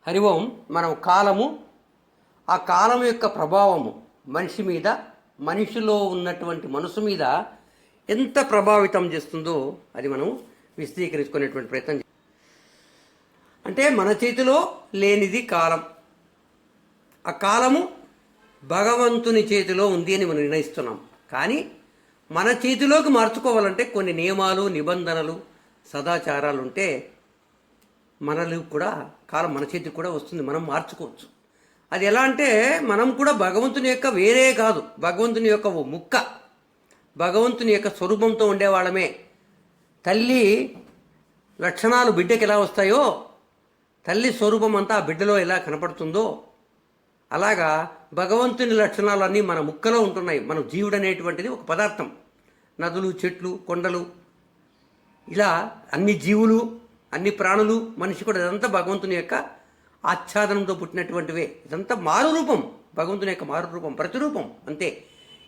హరి ఓం. మనం కాలము, ఆ కాలం యొక్క ప్రభావము మనిషి మీద, మనిషిలో ఉన్నటువంటి మనసు మీద ఎంత ప్రభావితం చేస్తుందో అది మనం విశదీకరించుకునేటువంటి ప్రయత్నం. అంటే మన చేతిలో లేనిది కాలం. ఆ కాలము భగవంతుని చేతిలో ఉంది అని మనం నిర్ణయిస్తున్నాం. కానీ మన చేతిలోకి మార్చుకోవాలంటే కొన్ని నియమాలు, నిబంధనలు, సదాచారాలు ఉంటే మనలో కూడా కాలం మన చేతికి కూడా వస్తుంది, మనం మార్చుకోవచ్చు. అది ఎలా అంటే మనం కూడా భగవంతుని యొక్క వేరే కాదు, భగవంతుని యొక్క ఓ ముక్క, భగవంతుని యొక్క స్వరూపంతో ఉండేవాళ్ళమే. తల్లి లక్షణాలు బిడ్డకి ఎలా వస్తాయో, తల్లి స్వరూపం అంతా ఆ బిడ్డలో ఎలా కనపడుతుందో, అలాగా భగవంతుని లక్షణాలన్నీ మన ముక్కలో ఉంటున్నాయి. మనం జీవుడు అనేటువంటిది ఒక పదార్థం. నదులు, చెట్లు, కొండలు, ఇలా అన్ని జీవులు, అన్ని ప్రాణులు, మనిషి కూడా ఇదంతా భగవంతుని యొక్క ఆచ్ఛాదనంతో పుట్టినటువంటివే. ఇదంతా మారు రూపం, భగవంతుని యొక్క మారు రూపం, ప్రతిరూపం అంతే.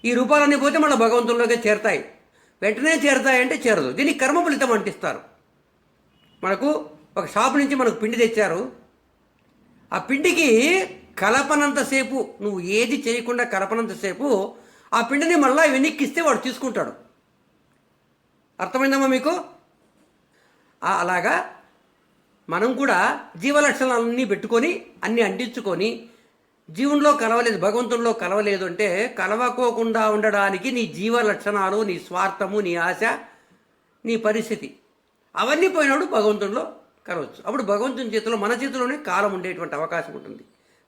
ఈ రూపాలన్నీ పోతే మళ్ళీ భగవంతునిలోకే చేరతాయి. వెంటనే చేరతాయంటే చేరదు. దీనికి కర్మ ఫలితం అంటిస్తారు. మనకు ఒక షాపు నుంచి మనకు పిండి తెచ్చారు. ఆ పిండికి కలపనంతసేపు, నువ్వు ఏది చేయకుండా కలపనంతసేపు ఆ పిండిని మళ్ళీ వెనక్కిస్తే వాడు తీసుకుంటాడు. అర్థమైందమ్మా మీకు? అలాగా మనం కూడా జీవలక్షణాలన్నీ పెట్టుకొని అన్నీ అంటించుకొని జీవుల్లో కలవలేదు, భగవంతుల్లో కలవలేదు అంటే కలవకోకుండా ఉండడానికి నీ జీవ లక్షణాలు, నీ స్వార్థము, నీ ఆశ, నీ పరిస్థితి అవన్నీ పోయినప్పుడు భగవంతుల్లో కలవచ్చు. అప్పుడు భగవంతుని చేతిలో, మన చేతిలోనే కాలం ఉండేటువంటి అవకాశం ఉంటుంది.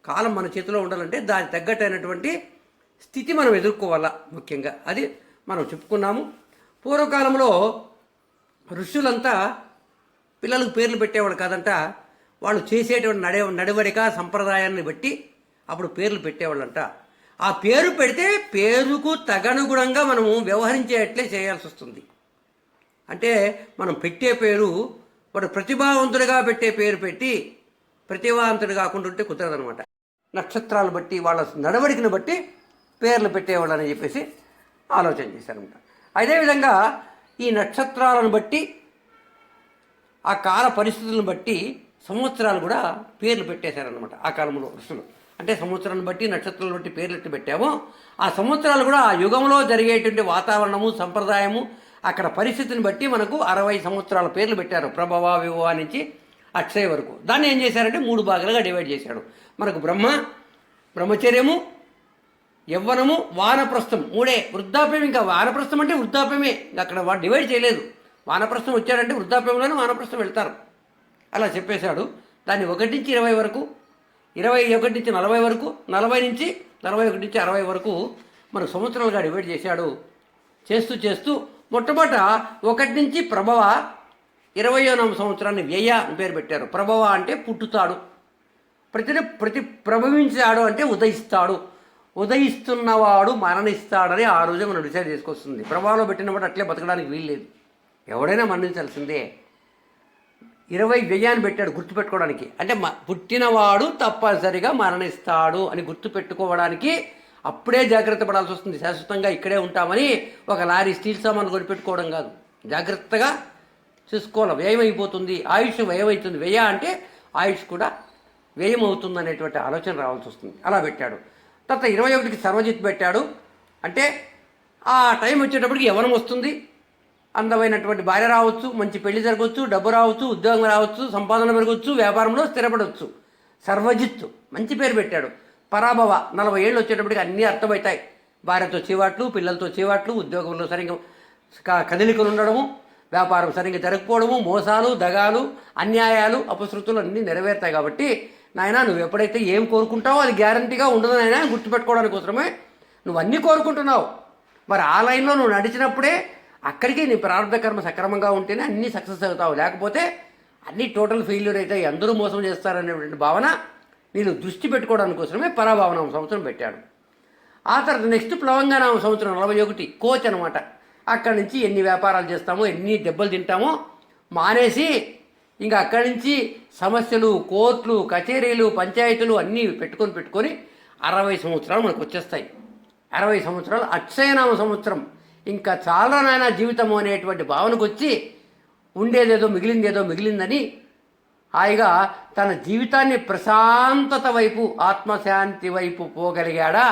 కాలం మన చేతిలో ఉండాలంటే దానికి తగ్గట్టైనటువంటి స్థితి మనం ఎదుర్కోవాలా. ముఖ్యంగా అది మనం చెప్పుకున్నాము. పూర్వకాలంలో ఋషులంతా పిల్లలకు పేర్లు పెట్టేవాళ్ళు కాదంట. వాళ్ళు చేసేటువంటి నడవడిక సంప్రదాయాన్ని బట్టి అప్పుడు పేర్లు పెట్టేవాళ్ళంట. ఆ పేరు పెడితే పేరుకు తగనుగుణంగా మనము వ్యవహరించేట్లే చేయాల్సి వస్తుంది. అంటే మనం పెట్టే పేరు వాడు ప్రతిభావంతుడిగా పెట్టే పేరు పెట్టి ప్రతిభావంతుడు కాకుండా ఉంటే కుదరదనమాట. నక్షత్రాలు బట్టి, వాళ్ళ నడవడికను బట్టి పేర్లు పెట్టేవాళ్ళని చెప్పేసి ఆలోచన చేశారనమాట. అదేవిధంగా ఈ నక్షత్రాలను బట్టి, ఆ కాల పరిస్థితులను బట్టి సంవత్సరాలు కూడా పేర్లు పెట్టేశారనమాట ఆ కాలంలో ఋషులు. అంటే సంవత్సరాన్ని బట్టి, నక్షత్రాలను బట్టి పేర్లు ఎట్టు పెట్టామో ఆ సంవత్సరాలు కూడా ఆ యుగంలో జరిగేటువంటి వాతావరణము, సంప్రదాయము, అక్కడ పరిస్థితిని బట్టి మనకు 60 సంవత్సరాల పేర్లు పెట్టారు. ప్రభవ, విభవ నుంచి అక్షయ వరకు. దాన్ని ఏం చేశారంటే 3 భాగాలుగా డివైడ్ చేశాడు. మనకు బ్రహ్మచర్యము, యవ్వనము, వానప్రస్థం, 3. వృద్ధాప్యం, ఇంకా వానప్రస్థం అంటే వృద్ధాప్యమే, అక్కడ వాడు డివైడ్ చేయలేదు. వానప్రస్థం వచ్చాడంటే వృద్ధాప్యంలోనే వానప్రస్థం వెళ్తారు, అలా చెప్పేశాడు. దాన్ని 1 నుంచి 20 వరకు, 21 నుంచి 40 వరకు, 40 నుంచి 41 నుంచి 60 వరకు మనకు సంవత్సరాలుగా డివైడ్ చేశాడు. చేస్తూ మొట్టమొదట 1 నుంచి ప్రభవ, 20వ సంవత్సరాన్ని వ్యయ అని పేరు పెట్టారు. ప్రభవ అంటే పుట్టుతాడు, ప్రతి ప్రభవించాడు అంటే ఉదయిస్తాడు, ఉదయిస్తున్నవాడు మరణిస్తాడని ఆ రోజు మనం డిసైడ్ చేసుకొస్తుంది. ప్రభావంలో పెట్టినప్పుడు అట్లే బతకడానికి వీల్లేదు, ఎవడైనా మరణించాల్సిందే. 20 వ్యయాన్ని పెట్టాడు గుర్తుపెట్టుకోవడానికి. అంటే పుట్టినవాడు తప్పనిసరిగా మరణిస్తాడు అని గుర్తుపెట్టుకోవడానికి అప్పుడే జాగ్రత్త పడాల్సి వస్తుంది. శాశ్వతంగా ఇక్కడే ఉంటామని ఒక లారీ స్టీల్ సామాన్ కొనిపెట్టుకోవడం కాదు, జాగ్రత్తగా చూసుకోవాలి. వ్యయం అయిపోతుంది, ఆయుష్ వ్యయం అవుతుంది. వ్యయ అంటే ఆయుష్ కూడా వ్యయం అవుతుంది అనేటువంటి ఆలోచన రావాల్సి వస్తుంది. అలా పెట్టాడు. తర్వాత 21కి సర్వజిత్ పెట్టాడు. అంటే ఆ టైం వచ్చేటప్పటికి యవ్వనం వస్తుంది, అందమైనటువంటి భార్య రావచ్చు, మంచి పెళ్లి జరగవచ్చు, డబ్బు రావచ్చు, ఉద్యోగం రావచ్చు, సంపాదన పెరగవచ్చు, వ్యాపారంలో స్థిరపడవచ్చు. సర్వజిత్ మంచి పేరు పెట్టాడు. పరాభవ 40 ఏళ్ళు వచ్చేటప్పటికి అన్నీ అర్థమవుతాయి. భార్యతో చీవాట్లు, పిల్లలతో చీవాట్లు, ఉద్యోగంలో సరిగ్గా కదలికలు ఉండడము, వ్యాపారం సరిగ్గా జరగకపోవడము, మోసాలు, దగాలు, అన్యాయాలు, అపశృతులు అన్నీ నెరవేరుతాయి. కాబట్టి నాయన నువ్వు ఎప్పుడైతే ఏం కోరుకుంటావో అది గ్యారంటీగా ఉండదు నాయన, గుర్తుపెట్టుకోవడానికి కోసమే నువ్వు అన్నీ కోరుకుంటున్నావు. మరి ఆ లైన్లో నువ్వు నడిచినప్పుడే అక్కడికి నీ ప్రారంభ కర్మ సక్రమంగా ఉంటేనే అన్నీ సక్సెస్ అవుతావు. లేకపోతే అన్నీ టోటల్ ఫెయిల్యూర్ అవుతాయి, అందరూ మోసం చేస్తారనేటువంటి భావన నేను దృష్టి పెట్టుకోవడానికి కోసమే పరాభవనామ సంవత్సరం పెట్టాడు. ఆ తర్వాత నెక్స్ట్ ప్లవంగానామ సంవత్సరం 41 కోచ్ అనమాట. అక్కడి నుంచి ఎన్ని వ్యాపారాలు చేస్తామో, ఎన్ని దెబ్బలు తింటామో మానేసి ఇంకా అక్కడి నుంచి సమస్యలు, కోర్టులు, కచేరీలు, పంచాయతీలు అన్నీ పెట్టుకొని 60 సంవత్సరాలు మనకు వచ్చేస్తాయి. 60 సంవత్సరాలు అక్షయనామ సంవత్సరం. ఇంకా చాలా నాయన జీవితము అనేటువంటి భావనకు వచ్చి ఉండేదేదో మిగిలిందని హాయిగా తన జీవితాన్ని ప్రశాంతత వైపు, ఆత్మశాంతి వైపు పోగలిగాడా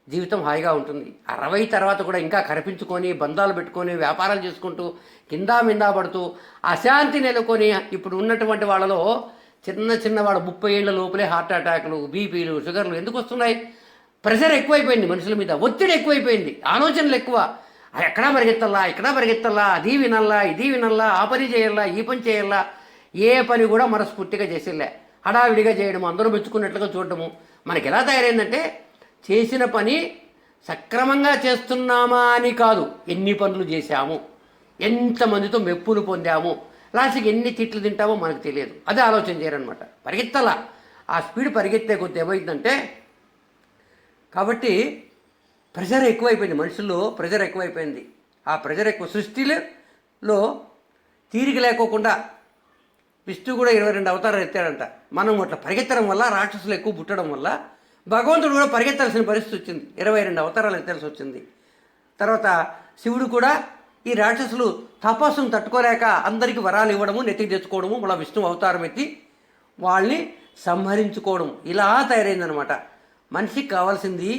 జీవితం హాయిగా ఉంటుంది. 60 తర్వాత కూడా ఇంకా కనిపించుకొని, బంధాలు పెట్టుకొని, వ్యాపారాలు చేసుకుంటూ, కిందా మిందా పడుతూ, అశాంతి నెలకొని, ఇప్పుడు ఉన్నటువంటి వాళ్ళలో చిన్న వాడు 30 ఏళ్ల లోపలే హార్ట్ అటాక్లు, బీపీలు, షుగర్లు ఎందుకు వస్తున్నాయి? ప్రెషర్ ఎక్కువైపోయింది మనుషుల మీద, ఒత్తిడి ఎక్కువైపోయింది, ఆలోచనలు ఎక్కువ. ఎక్కడా పరిగెత్తల్లా, అది వినల్లా, ఇది వినల్లా, ఆ పని చేయాలా, ఈ పని చేయాలా, ఏ పని కూడా మనస్ఫూర్తిగా చేసేలే, హడావిడిగా చేయడము, అందరూ మెచ్చుకున్నట్లుగా చూడటము. మనకి ఎలా తయారైందంటే చేసిన పని సక్రమంగా చేస్తున్నామా అని కాదు, ఎన్ని పనులు చేశాము, ఎంతమందితో మెప్పులు పొందాము, లాస్ట్కి ఎన్ని తిట్లు తింటామో మనకు తెలియదు. అదే ఆలోచన చేయరనమాట. పరిగెత్తలా, ఆ స్పీడ్ పరిగెత్తే కొద్ది ఏమైందంటే, కాబట్టి ప్రెషర్ ఎక్కువైపోయింది, మనుషుల్లో ప్రెషర్ ఎక్కువైపోయింది. ఆ ప్రెషర్ ఎక్కువ, సృష్టిలో తీరిక లేకోకుండా విష్ణు కూడా 22 అవతారాలు ఎత్తాడంట. మనం అట్లా పరిగెత్తడం వల్ల, రాక్షసులు ఎక్కువ పుట్టడం వల్ల భగవంతుడు కూడా పరిగెత్తాల్సిన పరిస్థితి వచ్చింది, 22 అవతారాలు ఎత్తాల్సి వచ్చింది. తర్వాత శివుడు కూడా ఈ రాక్షసులు తపస్సును తట్టుకోలేక అందరికీ వరాలు ఇవ్వడము, నెత్తికి తెచ్చుకోవడము, మళ్ళీ విష్ణు అవతారం ఎత్తి వాళ్ళని సంహరించుకోవడం, ఇలా తయారైందనమాట. మనిషికి కావాల్సింది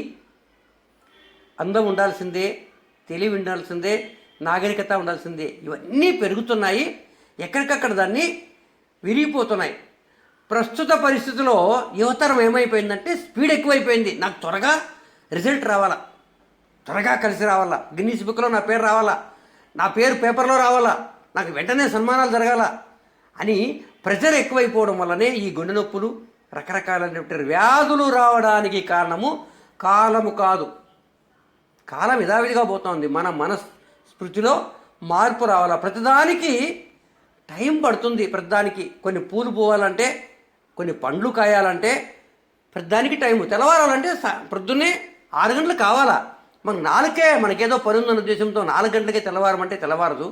అందం ఉండాల్సిందే, తెలివి ఉండాల్సిందే, నాగరికత ఉండాల్సిందే. ఇవన్నీ పెరుగుతున్నాయి, ఎక్కడికక్కడ దాన్ని విరిగిపోతున్నాయి. ప్రస్తుత పరిస్థితిలో యువతరం ఏమైపోయిందంటే స్పీడ్ ఎక్కువైపోయింది. నాకు త్వరగా రిజల్ట్ రావాలా, త్వరగా కలిసి రావాలా, గిన్నీస్ బుక్లో నా పేరు రావాలా, నా పేరు పేపర్లో రావాలా, నాకు వెంటనే సన్మానాలు జరగాల అని ప్రెషర్ ఎక్కువైపోవడం వల్లనే ఈ గుండె నొప్పులు, రకరకాలైనటువంటి వ్యాధులు రావడానికి కారణము కాలము కాదు. కాలం యథావిధిగా పోతుంది. మన మనస్మృతిలో మార్పు రావాలా. ప్రతిదానికి టైం పడుతుంది. ప్రతిదానికి కొన్ని పూలు పోవాలంటే, కొన్ని పండ్లు కాయాలంటే ప్రతిదానికి టైము. తెల్లవారాలంటే ప్రొద్దున్నే 6 గంటలు కావాలా. మనకేదో పని ఉందన్న ఉద్దేశంతో 4 గంటలకే తెల్లవారమంటే తెల్లవారదు.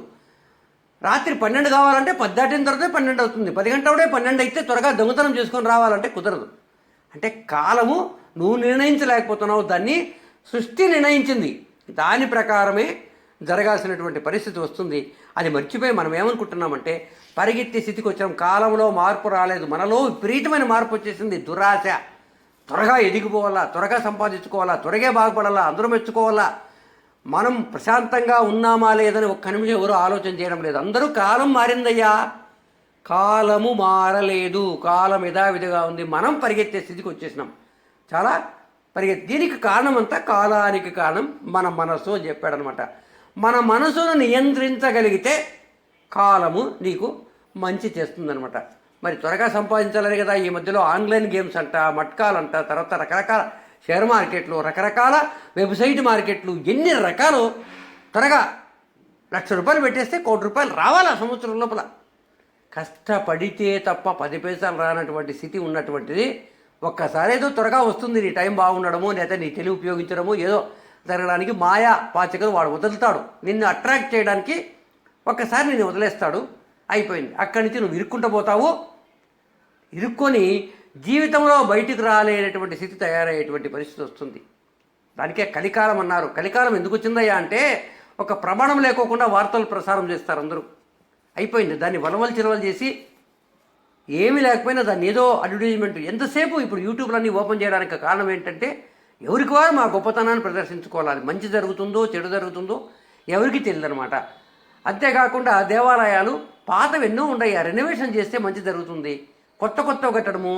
రాత్రి 12 కావాలంటే 10 దాటిన తర్వాత 12 అవుతుంది. 10 గంటలే 12 అయితే త్వరగా దొంగతనం చేసుకొని రావాలంటే కుదరదు. అంటే కాలము నువ్వు నిర్ణయించలేకపోతున్నావు, దాన్ని సృష్టి నిర్ణయించింది. దాని ప్రకారమే జరగాల్సినటువంటి పరిస్థితి వస్తుంది. అది మర్చిపోయి మనం ఏమనుకుంటున్నామంటే పరిగెత్తే స్థితికి వచ్చాం. కాలంలో మార్పు రాలేదు, మనలో విపరీతమైన మార్పు వచ్చేసింది. దురాశ, త్వరగా ఎదిగిపోవాలా, త్వరగా సంపాదించుకోవాలా, త్వరగా బాగుపడాలా, అందరూ మెచ్చుకోవాలా. మనం ప్రశాంతంగా ఉన్నామా లేదని ఒక్క నిమిషం ఎవరు ఆలోచన చేయడం లేదు. అందరూ కాలం మారిందయ్యా, కాలము మారలేదు, కాలం యథావిధిగా ఉంది. మనం పరిగెత్తే స్థితికి వచ్చేసినాం. చాలా దీనికి కారణం అంతా, కాలానికి కారణం మన మనసు అని చెప్పాడనమాట. మన మనసును నియంత్రించగలిగితే కాలము నీకు మంచి చేస్తుందనమాట. మరి త్వరగా సంపాదించాలని కదా ఈ మధ్యలో ఆన్లైన్ గేమ్స్ అంట, మట్కాలంట, తర్వాత రకరకాల షేర్ మార్కెట్లు, రకరకాల వెబ్సైట్ మార్కెట్లు, ఎన్ని రకాలు. త్వరగా ₹1,00,000 పెట్టేస్తే ₹1,00,00,000 రావాలా సంవత్సరం లోపల. కష్టపడితే తప్ప 10 పైసలు రానటువంటి స్థితి ఉన్నటువంటిది ఒక్కసారి ఏదో త్వరగా వస్తుంది, నీ టైం బాగుండడము, లేదా నీ తెలివి ఉపయోగించడము, ఏదో జరగడానికి మాయా పాచికలు వాడు వదులుతాడు. నిన్ను అట్రాక్ట్ చేయడానికి ఒక్కసారి నిన్ను వదిలేస్తాడు, అయిపోయింది. అక్కడి నుంచి నువ్వు ఇరుక్కుంటూ పోతావు. ఇరుక్కొని జీవితంలో బయటికి రాలేనటువంటి స్థితి తయారయ్యేటువంటి పరిస్థితి వస్తుంది. దానికే కలికాలం అన్నారు. కలికాలం ఎందుకు వచ్చిందయ్యా అంటే ఒక ప్రమాణం లేకోకుండా వార్తలు ప్రసారం చేస్తారు అందరూ. అయిపోయింది. దాన్ని వలవలు చిరవలు చేసి ఏమీ లేకపోయినా దాన్ని ఏదో అడ్వర్టైజ్మెంట్. ఎంతసేపు ఇప్పుడు యూట్యూబ్లన్నీ ఓపెన్ చేయడానికి కారణం ఏంటంటే ఎవరికి వారు మా గొప్పతనాన్ని ప్రదర్శించుకోవాలి. అది మంచి జరుగుతుందో చెడు జరుగుతుందో ఎవరికి తెలియదనమాట. అంతేకాకుండా దేవాలయాలు పాతవి ఎన్నో ఉన్నాయి, రెనోవేషన్ చేస్తే మంచి జరుగుతుంది. కొత్త కట్టడము,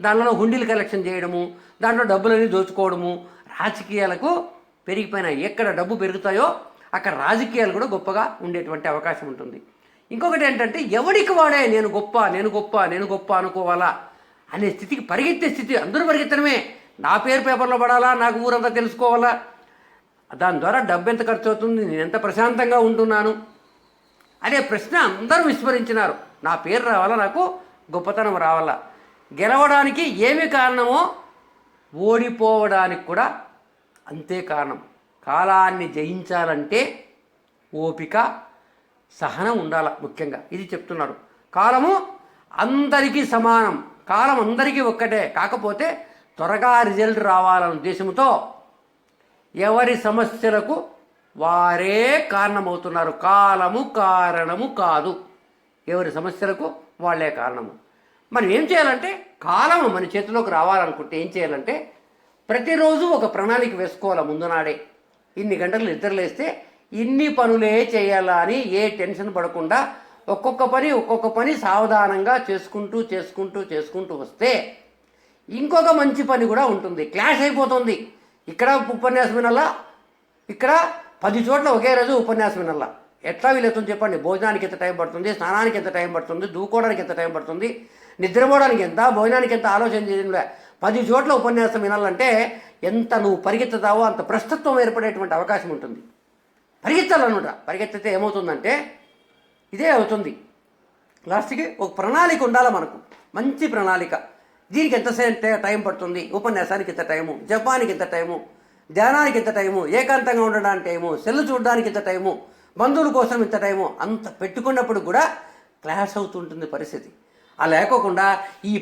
దానిలో హుండీలు కలెక్షన్ చేయడము, దాంట్లో డబ్బులన్నీ దోచుకోవడము, రాజకీయాలకు పెరిగిపోయినాయి. ఎక్కడ డబ్బు పెరుగుతాయో అక్కడ రాజకీయాలు కూడా గొప్పగా ఉండేటువంటి అవకాశం ఉంటుంది. ఇంకొకటి ఏంటంటే ఎవడికి వాడే నేను గొప్ప అనుకోవాలా అనే స్థితికి పరిగెత్తే స్థితి. అందరూ పరిగెత్తడమే, నా పేరు పేపర్లో పడాలా, నాకు ఊరంతా తెలుసుకోవాలా, దాని ద్వారా డబ్బు ఎంత ఖర్చు అవుతుంది, నేను ఎంత ప్రశాంతంగా ఉంటున్నాను అనే ప్రశ్న అందరూ విస్మరించినారు. నా పేరు రావాలా, నాకు గొప్పతనం రావాలా. గెలవడానికి ఏమి కారణమో ఓడిపోవడానికి కూడా అంతే కారణం. కాలాన్ని జయించాలంటే ఓపిక, సహనం ఉండాల ముఖ్యంగా. ఇది చెప్తున్నాడు. కాలము అందరికీ సమానం, కాలం అందరికీ ఒక్కటే. కాకపోతే త్వరగా రిజల్ట్ రావాలనే ఉద్దేశంతో ఎవరి సమస్యలకు వారే కారణమవుతున్నారు. కాలము కారణము కాదు, ఎవరి సమస్యలకు వాళ్ళే కారణము. మనం ఏం చేయాలంటే కాలం మన చేతిలోకి రావాలనుకుంటే ఏం చేయాలంటే ప్రతిరోజు ఒక ప్రణాళిక వేసుకోవాలి ముందు నాడే. ఇన్ని గంటలు నిద్రలేస్తే ఇన్ని పనులే చేయాలా అని ఏ టెన్షన్ పడకుండా ఒక్కొక్క పని సావధానంగా చేసుకుంటూ వస్తే ఇంకొక మంచి పని కూడా ఉంటుంది. క్లాష్ అయిపోతుంది. ఇక్కడ ఉపన్యాసం వినాలా, ఇక్కడ 10 చోట్ల ఒకే రోజు ఉపన్యాసం వినాలా. ఎట్లా వీలవుతుంది చెప్పండి? భోజనానికి ఎంత టైం పడుతుంది, స్నానానికి ఎంత టైం పడుతుంది, దూకోవడానికి ఎంత టైం పడుతుంది, నిద్రపోవడానికి ఎంత, భోజనానికి ఎంత ఆలోచన చేయడంలే. 10 చోట్ల ఉపన్యాసం వినాలంటే ఎంత నువ్వు పరిగెత్తుతావో అంత భ్రష్టత్వం ఏర్పడేటువంటి అవకాశం ఉంటుంది. పరిగెత్తాలన్నమాట. పరిగెత్తితే ఏమవుతుందంటే ఇదే అవుతుంది. లాస్ట్కి ఒక ప్రణాళిక ఉండాలి మనకు, మంచి ప్రణాళిక. దీనికి ఎంతసేపు టైం పడుతుంది, ఉపన్యాసానికి ఎంత టైము, జపానికి ఎంత టైము, ధ్యానానికి ఎంత టైము, ఏకాంతంగా ఉండడానికి టైము, సెల్లు చూడడానికి ఎంత టైము, బంధువుల కోసం ఇంత టైము, అంత పెట్టుకున్నప్పుడు కూడా క్లాష్ అవుతుంటుంది పరిస్థితి. అలా లేకోకుండా ఈ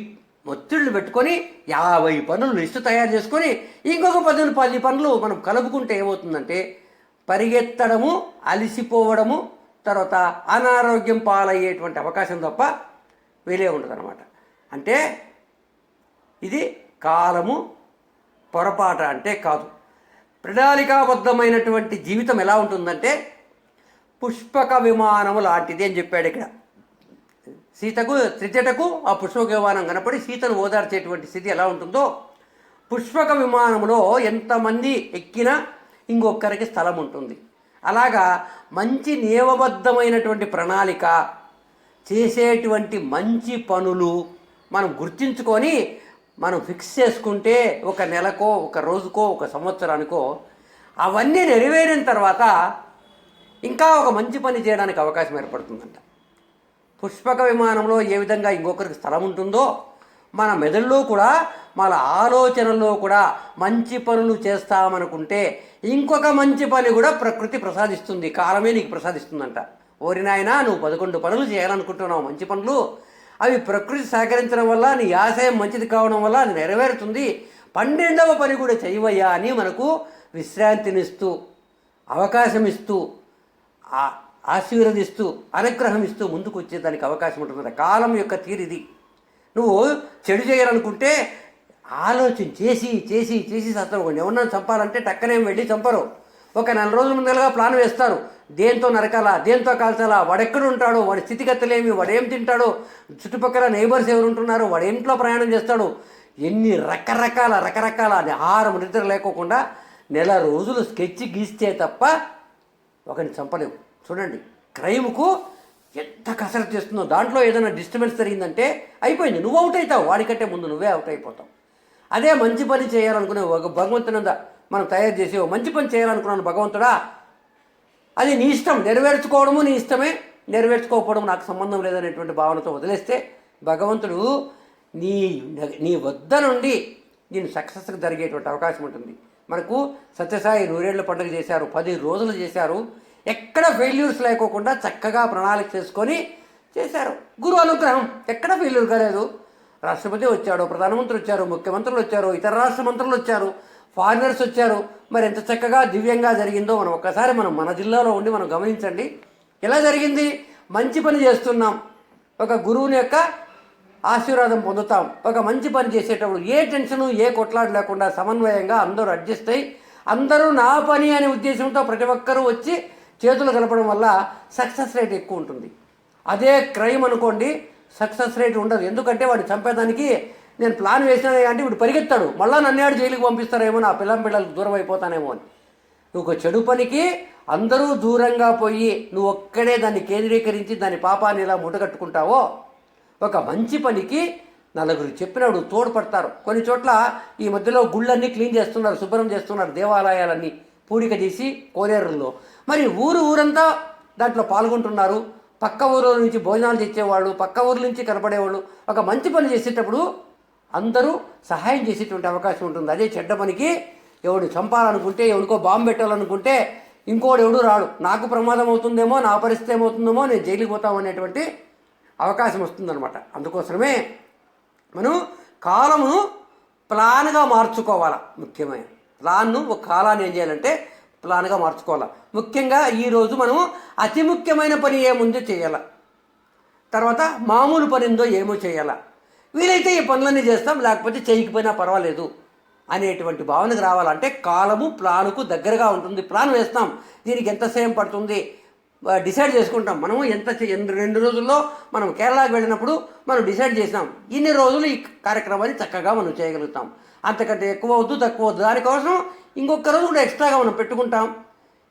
ఒత్తిళ్ళు పెట్టుకొని 50 పనులు లిస్టు తయారు చేసుకొని ఇంకొక 10 పనులు మనం కలుపుకుంటే ఏమవుతుందంటే పరిగెత్తడము, అలసిపోవడము, తర్వాత అనారోగ్యం పాలయ్యేటువంటి అవకాశం తప్ప వేరే ఉండదు అనమాట. అంటే ఇది కాలము పొరపాట అంటే కాదు. ప్రణాళికాబద్ధమైనటువంటి జీవితం ఎలా ఉంటుందంటే పుష్పక విమానము లాంటిది అని చెప్పాడు ఇక్కడ. త్రిజటకు ఆ పుష్పక విమానం కనపడి సీతను ఓదార్చేటువంటి స్థితి ఎలా ఉంటుందో పుష్పక విమానంలో ఎంతమంది ఎక్కినా ఇంకొకరికి స్థలం ఉంటుంది. అలాగా మంచి నియమబద్ధమైనటువంటి ప్రణాళిక, చేసేటువంటి మంచి పనులు మనం గుర్తించుకొని మనం ఫిక్స్ చేసుకుంటే ఒక నెలకో, ఒక రోజుకో, ఒక సంవత్సరానికో అవన్నీ నెరవేరిన తర్వాత ఇంకా ఒక మంచి పని చేయడానికి అవకాశం ఏర్పడుతుందంట. పుష్పక విమానంలో ఏ విధంగా ఇంకొకరికి స్థలం ఉంటుందో మన మెదడులో కూడా, మన ఆలోచనల్లో కూడా మంచి పనులు చేస్తామనుకుంటే ఇంకొక మంచి పని కూడా ప్రకృతి ప్రసాదిస్తుంది, కాలమే నీకు ప్రసాదిస్తుందంట. ఓరి నాయనా, నువ్వు 11 పనులు చేయాలనుకుంటున్నావు మంచి పనులు, అవి ప్రకృతి సహకరించడం వల్ల నీ ఆశయం మంచిది కావడం వల్ల అది నెరవేరుతుంది. 12వ పని కూడా చేయవయ్యా అని మనకు విశ్రాంతినిస్తూ, అవకాశం ఇస్తూ, ఆశీర్వదిస్తూ, అనుగ్రహం ఇస్తూ ముందుకు వచ్చేదానికి అవకాశం ఉంటుంది. కాలం యొక్క తీరిది. నువ్వు చెడు చేయాలనుకుంటే ఆలోచన చేసి శాస్త్రం ఎవరన్నా చంపాలంటే టక్కనేం వెళ్ళి చంపరు. ఒక 4 రోజుల ముందరగా ప్లాన్ వేస్తారు. దేంతో నరకాలా, దేంతో కాల్చాలా, వాడెక్కడ ఉంటాడో, వాడి స్థితిగతులేమి, వాడు ఏం తింటాడో, చుట్టుపక్కల నైబర్స్ ఎవరు ఉంటున్నారో, వాడు ఇంట్లో ప్రయాణం చేస్తాడు, ఎన్ని రకరకాల ఆహారం నిద్ర లేకోకుండా 4 రోజులు స్కెచ్ గీస్తే తప్ప ఒకరిని చంపలేము. చూడండి, క్రైమ్కు ఎంత కసరత్తు చేస్తుందో. దాంట్లో ఏదైనా డిస్టర్బెన్స్ జరిగిందంటే అయిపోయింది, నువ్వు అవుట్ అవుతావు, వాడికంటే ముందు నువ్వే అవుట్ అయిపోతావు. అదే మంచి పని చేయాలనుకునే ఒక భగవంతుని మనం తయారు చేసి మంచి పని చేయాలనుకున్నాను భగవంతుడా, అది నీ ఇష్టం, నెరవేర్చుకోవడము నీ ఇష్టమే, నెరవేర్చుకోకపోవడం నాకు సంబంధం లేదనేటువంటి భావనతో వదిలేస్తే భగవంతుడు నీ వద్ద నుండి నేను సక్సెస్గా జరిగేటువంటి అవకాశం ఉంటుంది. మనకు సత్యసాయి 100 ఏళ్ల పండుగ చేశారు, 10 రోజులు చేశారు, ఎక్కడ ఫెయిల్యూర్స్ లేకోకుండా చక్కగా ప్రణాళిక చేసుకొని చేశారు. గురువు అనుగ్రహం, ఎక్కడ ఫెయిల్యూర్ కాలేదు. రాష్ట్రపతి వచ్చాడు, ప్రధానమంత్రి వచ్చారు, ముఖ్యమంత్రులు వచ్చారు, ఇతర రాష్ట్ర మంత్రులు వచ్చారు, ఫారినర్స్ వచ్చారు. మరి ఎంత చక్కగా దివ్యంగా జరిగిందో మనం ఒక్కసారి మన జిల్లాలో ఉండి మనం గమనించండి. ఎలా జరిగింది? మంచి పని చేస్తున్నాం, ఒక గురువుని యొక్క ఆశీర్వాదం పొందుతాం. ఒక మంచి పని చేసేటప్పుడు ఏ టెన్షను, ఏ కొట్లాట లేకుండా సమన్వయంగా అందరూ అడ్జస్ట్ అయ్యి అందరూ నా పని అనే ఉద్దేశంతో ప్రతి ఒక్కరూ వచ్చి చేతులు కలపడం వల్ల సక్సెస్ రేట్ ఎక్కువ ఉంటుంది. అదే క్రైమ్ అనుకోండి, సక్సెస్ రేట్ ఉండదు. ఎందుకంటే వాడిని చంపేదానికి నేను ప్లాన్ వేసినా అంటే ఇప్పుడు పరిగెత్తాడు, మళ్ళీ నన్నేడు జైలుకి పంపిస్తారేమో, నా పిల్లలకు దూరం అయిపోతానేమో అని. నువ్వు ఒక చెడు పనికి అందరూ దూరంగా పోయి నువ్వు ఒక్కడే దాన్ని కేంద్రీకరించి దాని పాపాన్ని ఇలా ముటగట్టుకుంటావో, ఒక మంచి పనికి 4 చెప్పినప్పుడు తోడ్పడతారు. కొన్ని చోట్ల ఈ మధ్యలో గుళ్ళన్నీ క్లీన్ చేస్తున్నారు, శుభ్రం చేస్తున్నారు, దేవాలయాలన్నీ పూడిక తీసి కోనేరుల్లో. మరి ఊరంతా దాంట్లో పాల్గొంటున్నారు. పక్క ఊరు నుంచి భోజనాలు తెచ్చేవాళ్ళు, పక్క ఊరు నుంచి కనపడేవాళ్ళు. ఒక మంచి పని చేసేటప్పుడు అందరూ సహాయం చేసేటువంటి అవకాశం ఉంటుంది. అదే చెడ్డ పనికి ఎవడు చంపాలనుకుంటే, ఎవడికో బాంబు పెట్టాలనుకుంటే ఇంకోడు ఎవడు రాడు, నాకు ప్రమాదం అవుతుందేమో, నా పరిస్థితి ఏమవుతుందేమో, నేను జైలుకి పోతాము అనేటువంటి అవకాశం వస్తుందన్నమాట. అందుకోసమే మనం కాలమును ప్లాన్గా మార్చుకోవాలా. ముఖ్యమైన ప్లాన్ను, ఒక కాలాన్ని ఏం చేయాలంటే ప్లాన్గా మార్చుకోవాలా. ముఖ్యంగా ఈరోజు మనము అతి ముఖ్యమైన పని ఏముందో చేయాలా, తర్వాత మామూలు పని ఉందో ఏమో చేయాలా. వీలైతే ఈ పనులన్నీ చేస్తాం, లేకపోతే చేయకపోయినా పర్వాలేదు అనేటువంటి భావనకు రావాలంటే కాలము ప్లాన్కు దగ్గరగా ఉంటుంది. ప్లాన్ వేస్తాం, దీనికి ఎంత సమయం పడుతుంది డిసైడ్ చేసుకుంటాం. మనము 2 రోజుల్లో మనం కేరళకు వెళ్ళినప్పుడు మనం డిసైడ్ చేసినాం, ఇన్ని రోజులు ఈ కార్యక్రమాన్ని చక్కగా మనం చేయగలుగుతాం. అంతకంటే ఎక్కువ వద్దు, తక్కువ వద్దు. దానికోసం ఇంకొక రోజు కూడా ఎక్స్ట్రాగా మనం పెట్టుకుంటాం.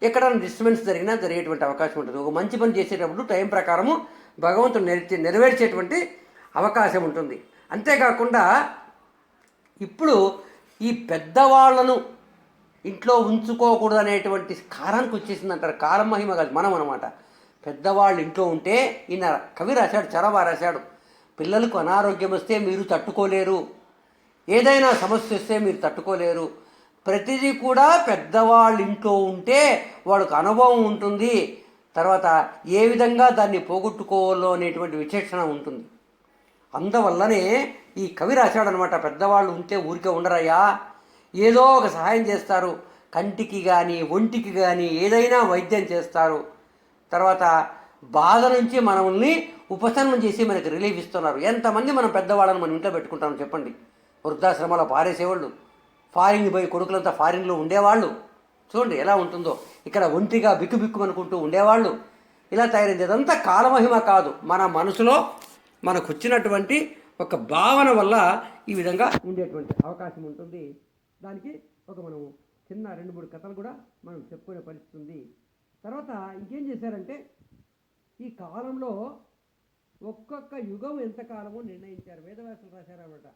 ఎక్కడైనా డిస్టర్బెన్స్ జరిగినా జరిగేటువంటి అవకాశం ఉంటుంది. ఒక మంచి పని చేసేటప్పుడు టైం ప్రకారము భగవంతుడు నెరవేర్చేటువంటి అవకాశం ఉంటుంది. అంతేకాకుండా ఇప్పుడు ఈ పెద్దవాళ్లను ఇంట్లో ఉంచుకోకూడదు అనేటువంటి కాలానికి వచ్చేసింది అంటారు. కాలం మహిమ కాదు, మనం అనమాట. పెద్దవాళ్ళు ఇంట్లో ఉంటే, ఈయన కవి రాశాడు, చాలా బాగా రాశాడు. పిల్లలకు అనారోగ్యం వస్తే మీరు తట్టుకోలేరు, ఏదైనా సమస్య వస్తే మీరు తట్టుకోలేరు. ప్రతిదీ కూడా పెద్దవాళ్ళు ఇంట్లో ఉంటే వాళ్ళకు అనుభవం ఉంటుంది, తర్వాత ఏ విధంగా దాన్ని పోగొట్టుకోవాలో అనేటువంటి విచక్షణ ఉంటుంది. అందువల్లనే ఈ కవి రాశాడనమాట, పెద్దవాళ్ళు ఉంటే ఊరికే ఉండరయ్యా, ఏదో ఒక సహాయం చేస్తారు, కంటికి కానీ ఒంటికి కానీ ఏదైనా వైద్యం చేస్తారు. తర్వాత బాధ నుంచి మనల్ని ఉపశమనం చేసి మనకి రిలీఫ్ ఇస్తున్నారు. ఎంతమంది మనం పెద్దవాళ్ళని మన ఇంట్లో పెట్టుకుంటామో చెప్పండి. వృద్ధాశ్రమాల పారేసేవాళ్ళు, ఫారిన్ పోయి కొడుకులంతా ఫారిన్లో ఉండేవాళ్ళు, చూడండి ఎలా ఉంటుందో. ఇక్కడ ఒంటిగా బిక్కు అనుకుంటూ ఉండేవాళ్ళు. ఇలా తయారైంది. ఇదంతా కాలమహిమ కాదు, మన మనసులో మనకు వచ్చినటువంటి ఒక భావన వల్ల ఈ విధంగా ఉండేటువంటి అవకాశం ఉంటుంది. దానికి మనం చిన్న 2-3 కథలు కూడా మనం చెప్పుకునే పరిస్థితి ఉంది. తర్వాత ఇంకేం చేశారంటే, ఈ కాలంలో ఒక్కొక్క యుగం ఎంతకాలమో నిర్ణయించారు. వేదవ్యాసులు రాశారన్నమాట.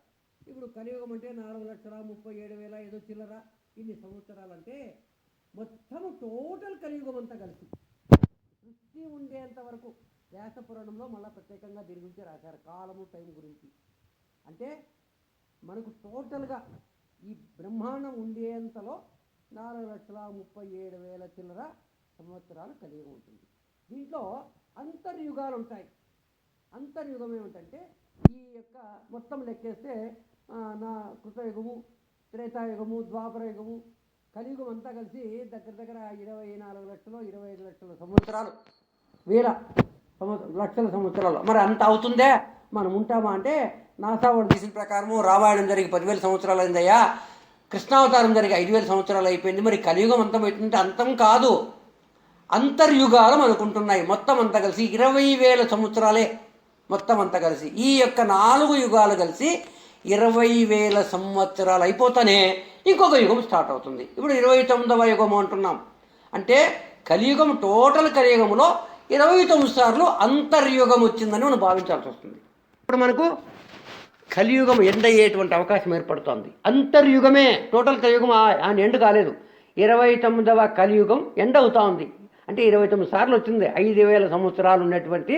ఇప్పుడు కలియుగం అంటే 4,37,000 ఏదో చిల్లర, ఇన్ని సంవత్సరాలంటే మొత్తం టోటల్ కలియుగం అంతా కలిసి సృష్టి ఉండేంత వరకు వ్యాస పురాణంలో మళ్ళీ ప్రత్యేకంగా దీని గురించి రాశారు, కాలము టైం గురించి. అంటే మనకు టోటల్గా ఈ బ్రహ్మాండం ఉండేంతలో 4,37,000 చిల్లర సంవత్సరాలు కలియుగం ఉంటుంది. దీంట్లో అంతర్యుగాలు ఉంటాయి. అంతర్యుగం ఏమిటంటే, ఈ యొక్క మొత్తం లెక్కేస్తే నా కృతయుగము, త్రేతాయుగము, ద్వాపరయుగము, కలియుగం అంతా కలిసి దగ్గర 24 లక్షలు 25 లక్షల సంవత్సరాలు, లక్షల సంవత్సరాలు. మరి అంత అవుతుందే మనం ఉంటామా అంటే, నాసా వాడు తీసిన ప్రకారము రామాయణం జరిగి 10,000 సంవత్సరాలు అయిందయ్యా, కృష్ణావతారం జరిగి 5,000 సంవత్సరాలు అయిపోయింది. మరి కలియుగం అంతం అవుతుంటే అంతం కాదు, అంతర్యుగాలు అనుకుంటున్నాయి. మొత్తం అంతా కలిసి 20,000 సంవత్సరాలే మొత్తం అంతా కలిసి. ఈ యొక్క 4 యుగాలు కలిసి 20,000 సంవత్సరాలు అయిపోతానే ఇంకొక యుగం స్టార్ట్ అవుతుంది. ఇప్పుడు 29వ యుగం అంటున్నాం. అంటే కలియుగం, టోటల్ కలియుగంలో 29 సార్లు అంతర్యుగం వచ్చిందని మనం భావించాల్సి వస్తుంది. ఇప్పుడు మనకు కలియుగం ఎండ్ అయ్యేటువంటి అవకాశం ఏర్పడుతోంది. అంతర్యుగమే, టోటల్ కలియుగం ఎండ్ కాలేదు. 29వ కలియుగం ఎండ్ అవుతా ఉంది. అంటే 29 సార్లు వచ్చింది. 5,000 సంవత్సరాలు ఉన్నటువంటి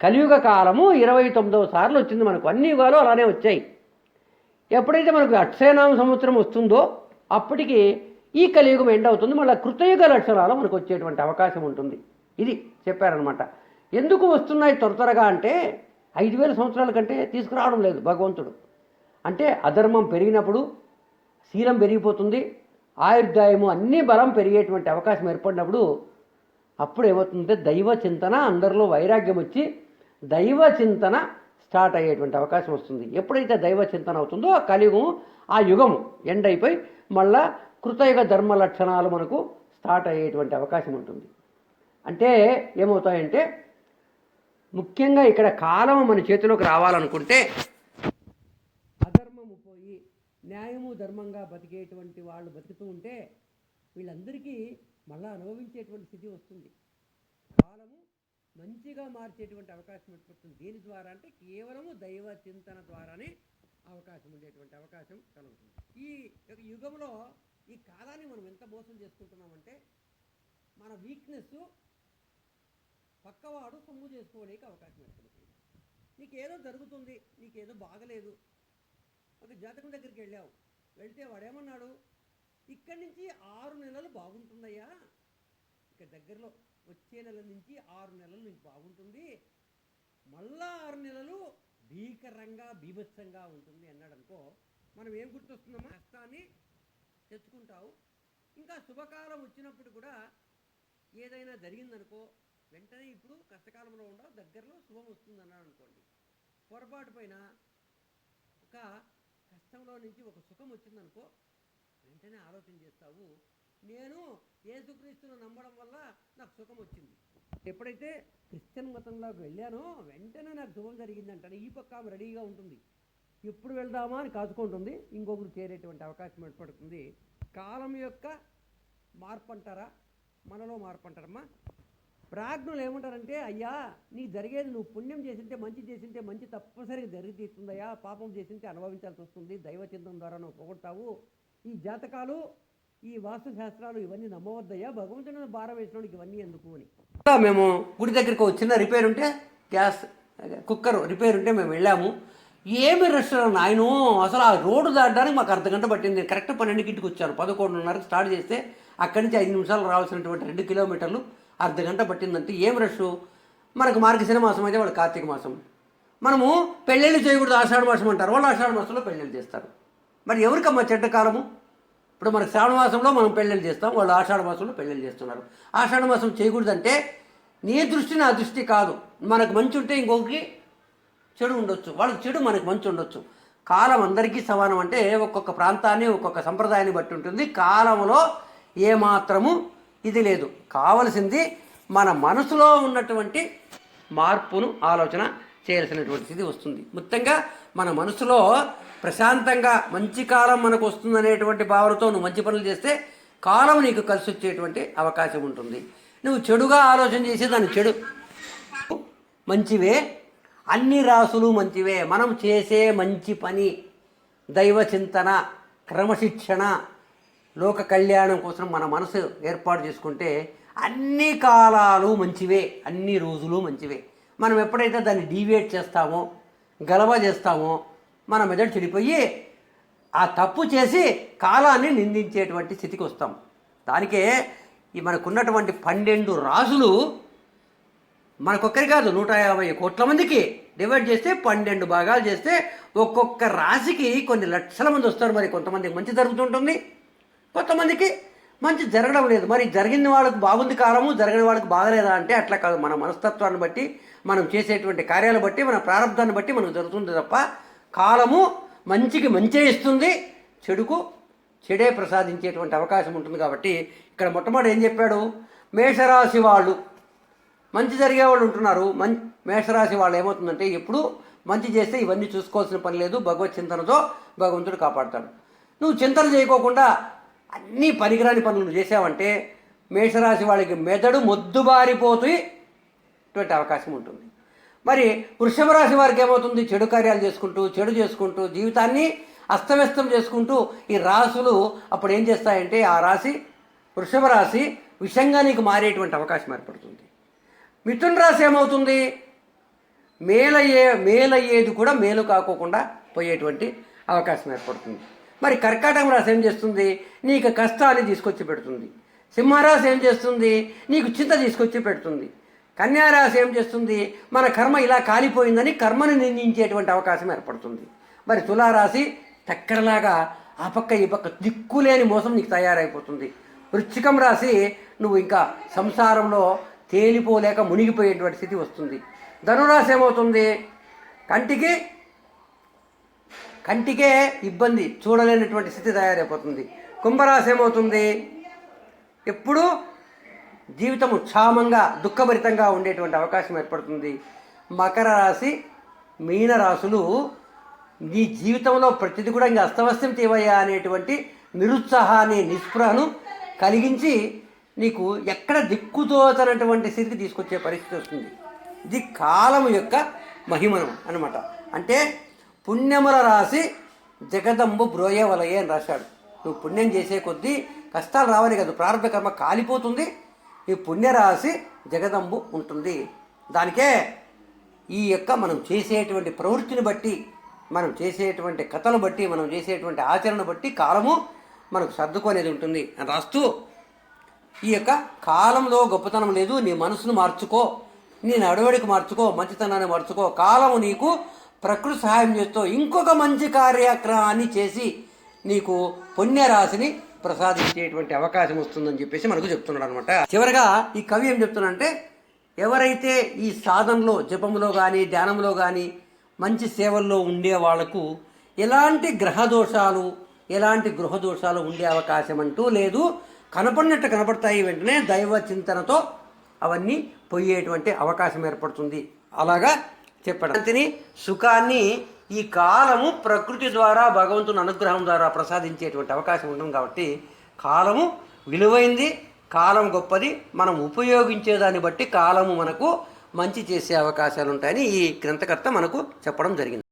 కలియుగ కాలము 29వ సార్లు వచ్చింది మనకు. అన్ని యుగాలు అలానే వచ్చాయి. ఎప్పుడైతే మనకు అక్షయనామ సంవత్సరం వస్తుందో అప్పటికి ఈ కలియుగం ఎండ్ అవుతుంది. మళ్ళీ కృతయుగ లక్షణాలు మనకు వచ్చేటువంటి అవకాశం ఉంటుంది. ఇది చెప్పారనమాట. ఎందుకు వస్తున్నాయి త్వరగా అంటే, 5,000 సంవత్సరాల కంటే తీసుకురావడం లేదు భగవంతుడు. అంటే అధర్మం పెరిగినప్పుడు శీలం పెరిగిపోతుంది, ఆయుర్దాయము అన్నీ బలం పెరిగేటువంటి అవకాశం ఏర్పడినప్పుడు అప్పుడు ఏమవుతుందంటే దైవ చింతన, అందరిలో వైరాగ్యం వచ్చి దైవ చింతన స్టార్ట్ అయ్యేటువంటి అవకాశం వస్తుంది. ఎప్పుడైతే దైవ చింతన అవుతుందో ఆ కలియుగం, ఆ యుగం ఎండ్ అయిపోయి మళ్ళా కృతయుగ ధర్మ లక్షణాలు మనకు స్టార్ట్ అయ్యేటువంటి అవకాశం ఉంటుంది. అంటే ఏమవుతాయంటే, ముఖ్యంగా ఇక్కడ కాలం మన చేతిలోకి రావాలనుకుంటే అధర్మము పోయి న్యాయము ధర్మంగా బతికేటువంటి వాళ్ళు బతుకుతూ ఉంటే వీళ్ళందరికీ మళ్ళా అనుభవించేటువంటి స్థితి వస్తుంది. కాలము మంచిగా మార్చేటువంటి అవకాశం ఏర్పడుతుంది. దేని ద్వారా అంటే కేవలము దైవ చింతన ద్వారానే అవకాశం ఉండేటువంటి అవకాశం కలుగుతుంది. ఈ యుగంలో ఈ కాలాన్ని మనం ఎంత మోసం చేసుకుంటున్నామంటే, మన వీక్నెస్ పక్కవాడు సొమ్ము చేసుకోలేక అవకాశం ఏర్పడుతుంది. నీకేదో జరుగుతుంది, నీకేదో బాగలేదు, ఒక జాతకం దగ్గరికి వెళ్తే వాడేమన్నాడు, ఇక్కడి నుంచి 6 నెలలు బాగుంటుందయ్యా, ఇక్కడ దగ్గరలో వచ్చే నెల నుంచి 6 నెలలు నీకు బాగుంటుంది, మళ్ళా 6 నెలలు భీకరంగా బీభత్సంగా ఉంటుంది అన్నాడు అనుకో, మనం ఏం గుర్తొస్తుందమ్మా, కష్టాన్ని తెచ్చుకుంటావు. ఇంకా శుభకాలం వచ్చినప్పుడు కూడా ఏదైనా జరిగిందనుకో, వెంటనే ఇప్పుడు కష్టకాలంలో ఉండవు, దగ్గరలో శుభం వస్తుంది అన్నాడు అనుకోండి, పొరపాటు పైన ఒక్క కష్టంలో నుంచి ఒక సుఖం వచ్చిందనుకో, వెంటనే ఆలోచన చేస్తావు, నేను యేసుక్రీస్తును నమ్మడం వల్ల నాకు సుఖం వచ్చింది. ఎప్పుడైతే క్రిస్టియన్ మతంలోకి వెళ్ళానో వెంటనే నాకు శుభం జరిగిందంటాను. ఈ పక్క ఆమె రెడీగా ఉంటుంది, ఎప్పుడు వెళ్దామా అని కాచుకుంటుంది, ఇంకొకరు చేరేటువంటి అవకాశం ఏర్పడుతుంది. కాలం యొక్క మార్పు అంటారా, మనలో మార్పు అంటారమ్మా. ప్రాజ్ఞులు ఏమంటారంటే, అయ్యా నీ జరిగేది, నువ్వు పుణ్యం చేసింటే మంచి చేసింటే మంచి తప్పనిసరిగా జరిగి తీస్తుందయ్యా, పాపం చేసింటే అనుభవించాల్సి వస్తుంది, దైవచింతం ద్వారా నువ్వు పోగొడతావు, ఈ జాతకాలు ఈ వాస్తుశాస్త్రాలు ఇవన్నీ నమ్మవద్దయ్యా, భగవంతుని భారం వేసినోడికి ఇవన్నీ ఎందుకు అని. మేము గుడి దగ్గరికి ఒక చిన్న రిపేర్ ఉంటే, గ్యాస్ కుక్కర్ రిపేర్ ఉంటే మేము వెళ్ళాము. ఏమి రెస్టారెంట్ ఆయన అసలు ఆ రోడ్డు దాటడానికి మాకు అర్ధగంట పట్టింది. కరెక్ట్ 12కి వచ్చాను, 11:30కి స్టార్ట్ చేస్తే అక్కడి నుంచి 5 నిమిషాలు రావాల్సినటువంటి 2 కిలోమీటర్లు అర్ధగంట పట్టిందంటే ఏం రష్. మనకు మార్గశిర మాసం అయితే వాళ్ళు కార్తీక మాసం. మనము పెళ్ళిళ్ళు చేయకూడదు, ఆషాఢ మాసం అంటారు, వాళ్ళు ఆషాఢ మాసంలో పెళ్ళిళ్ళు చేస్తారు. మరి ఎవరికమ్మా చెడ్డ కాలము? ఇప్పుడు మనకు శ్రావణ మాసంలో మనం పెళ్ళిళ్ళు చేస్తాం, వాళ్ళు ఆషాఢ మాసంలో పెళ్ళిళ్ళు చేస్తున్నారు. ఆషాఢ మాసం చేయకూడదంటే నీ దృష్టి నా దృష్టి కాదు, మనకు మంచి ఉంటే ఇంకొకరికి చెడు ఉండొచ్చు, వాళ్ళకి చెడు మనకు మంచి ఉండొచ్చు. కాలం అందరికీ సమానం అంటే ఒక్కొక్క ప్రాంతాన్ని ఒక్కొక్క సంప్రదాయాన్ని బట్టి ఉంటుంది. కాలంలో ఏమాత్రము ఇది లేదు. కావలసింది మన మనసులో ఉన్నటువంటి మార్పును ఆలోచన చేయాల్సినటువంటి స్థితి వస్తుంది. మొత్తంగా మన మనసులో ప్రశాంతంగా మంచి కాలం మనకు వస్తుందనేటువంటి భావనతో నువ్వు మంచి పనులు చేస్తే కాలం నీకు కలిసి వచ్చేటువంటి అవకాశం ఉంటుంది. నువ్వు చెడుగా ఆలోచన చేసే దాని చెడు మంచివే, అన్ని రాసులు మంచివే. మనం చేసే మంచి పని, దైవ చింతన, క్రమశిక్షణ, లోక కళ్యాణం కోసం మన మనసు ఏర్పాటు చేసుకుంటే అన్ని కాలాలు మంచివే, అన్ని రోజులు మంచివే. మనం ఎప్పుడైతే దాన్ని డీవియేట్ చేస్తామో, గలవ చేస్తామో, మన మెదడు చెడిపోయి ఆ తప్పు చేసి కాలాన్ని నిందించేటువంటి స్థితికి వస్తాం. దానికే ఈ మనకున్నటువంటి 12 రాసులు మనకొక్కరి కాదు, 150 కోట్ల మందికి డివైడ్ చేస్తే 12 భాగాలు చేస్తే ఒక్కొక్క రాశికి కొన్ని లక్షల మంది వస్తారు. మరి కొంతమందికి మంచి జరుగుతుంటుంది, కొంతమందికి మంచి జరగడం లేదు. మరి జరిగిన వాళ్ళకి బాగుంది కాలము, జరిగిన వాళ్ళకి బాగలేదా అంటే అట్లా కాదు. మన మనస్తత్వాన్ని బట్టి, మనం చేసేటువంటి కార్యాలు బట్టి, మన ప్రారంభాన్ని బట్టి మనకు జరుగుతుంది తప్ప కాలము మంచికి మంచే ఇస్తుంది, చెడుకు చెడే ప్రసాదించేటువంటి అవకాశం ఉంటుంది. కాబట్టి ఇక్కడ మొట్టమొదటి ఏం చెప్పాడు, మేషరాశి వాళ్ళు మంచి జరిగే వాళ్ళు ఉంటున్నారు. మేషరాశి వాళ్ళు ఏమవుతుందంటే ఎప్పుడు మంచి చేస్తే ఇవన్నీ చూసుకోవాల్సిన పని లేదు, భగవత్ చింతనతో భగవంతుడు కాపాడుతాడు. నువ్వు చింతన చేయకోకుండా అన్నీ పనికిరాని పనులు చేసావంటే మేషరాశి వాళ్ళకి మెదడు మొద్దుబారిపోతున్నటువంటి అవకాశం ఉంటుంది. మరి వృషభ రాశి వారికి ఏమవుతుంది, చెడు కార్యాలు చేసుకుంటూ చెడు చేసుకుంటూ జీవితాన్ని అస్తవ్యస్తం చేసుకుంటూ ఈ రాశులు అప్పుడు ఏం చేస్తాయంటే ఆ రాశి వృషభ రాశి విషంగా నీకు మారేటువంటి అవకాశం ఏర్పడుతుంది. మిథున రాశి ఏమవుతుంది, మేలయ్యేది కూడా మేలు కాకోకుండా పోయేటువంటి అవకాశం ఏర్పడుతుంది. మరి కర్కాటక రాశి ఏం చేస్తుంది, నీకు కష్టాన్ని తీసుకొచ్చి పెడుతుంది. సింహరాశి ఏం చేస్తుంది, నీకు చింత తీసుకొచ్చి పెడుతుంది. కన్యారాశి ఏం చేస్తుంది, మన కర్మ ఇలా కాలిపోయిందని కర్మను నిందించేటువంటి అవకాశం ఏర్పడుతుంది. మరి తులారాశి చక్కడలాగా ఆ పక్క ఈ పక్క దిక్కులేని మోసం నీకు తయారైపోతుంది. వృశ్చికం రాశి నువ్వు ఇంకా సంసారంలో తేలిపోలేక మునిగిపోయేటువంటి స్థితి వస్తుంది. ధనురాశి ఏమవుతుంది, కంటికే ఇబ్బంది, చూడలేనటువంటి స్థితి తయారైపోతుంది. కుంభరాశి ఏమవుతుంది, ఎప్పుడూ జీవితము క్షామంగా దుఃఖభరితంగా ఉండేటువంటి అవకాశం ఏర్పడుతుంది. మకర రాశి మీనరాశులు నీ జీవితంలో ప్రతిదీ కూడా ఇంకా అస్తవ్యస్తం తీవయ్యా అనేటువంటి నిరుత్సాహాన్ని నిస్పృహను కలిగించి నీకు ఎక్కడ దిక్కుతోచనటువంటి స్థితికి తీసుకొచ్చే పరిస్థితి వస్తుంది. ఇది కాలము యొక్క మహిమనం అన్నమాట. అంటే పుణ్యముల రాశి జగదంబు బ్రోయవలయే అని రాశాడు. నువ్వు పుణ్యం చేసే కొద్దీ కష్టాలు రావని కాదు, ప్రారంభ కర్మ కాలిపోతుంది. ఈ పుణ్యరాశి జగదంబు ఉంటుంది. దానికే ఈ యొక్క మనం చేసేటువంటి ప్రవృత్తిని బట్టి, మనం చేసేటువంటి కథలు బట్టి, మనం చేసేటువంటి ఆచరణ బట్టి కాలము మనకు సర్దుకునేది ఉంటుంది అని రాస్తూ, ఈ యొక్క కాలంలో గొప్పతనం లేదు, నీ మనసును మార్చుకో, నీ నడవడికి మార్చుకో, మంచితనాన్ని మార్చుకో, కాలము నీకు ప్రకృతి సహాయం చేస్తూ ఇంకొక మంచి కార్యక్రమాన్ని చేసి నీకు పుణ్యరాశిని ప్రసాదించేటువంటి అవకాశం వస్తుందని చెప్పేసి మనకు చెప్తున్నాడు అనమాట. చివరిగా ఈ కవి ఏం చెప్తున్నాడంటే, ఎవరైతే ఈ సాధనలో, జపంలో కానీ ధ్యానంలో కానీ మంచి సేవల్లో ఉండే వాళ్లకు ఎలాంటి గ్రహదోషాలు ఎలాంటి గృహదోషాలు ఉండే అవకాశం అంటూ లేదు. కనపడినట్టు కనపడతాయి, వెంటనే దైవ చింతనతో అవన్నీ పోయేటువంటి అవకాశం ఏర్పడుతుంది. అలాగా చెప్పడం శాంతిని సుఖాన్ని ఈ కాలము ప్రకృతి ద్వారా భగవంతుని అనుగ్రహం ద్వారా ప్రసాదించేటువంటి అవకాశం ఉంటుంది. కాబట్టి కాలము విలువైంది, కాలం గొప్పది. మనం ఉపయోగించేదాన్ని బట్టి కాలము మనకు మంచి చేసే అవకాశాలు ఉంటాయని ఈ గ్రంథకర్త మనకు చెప్పడం జరిగింది.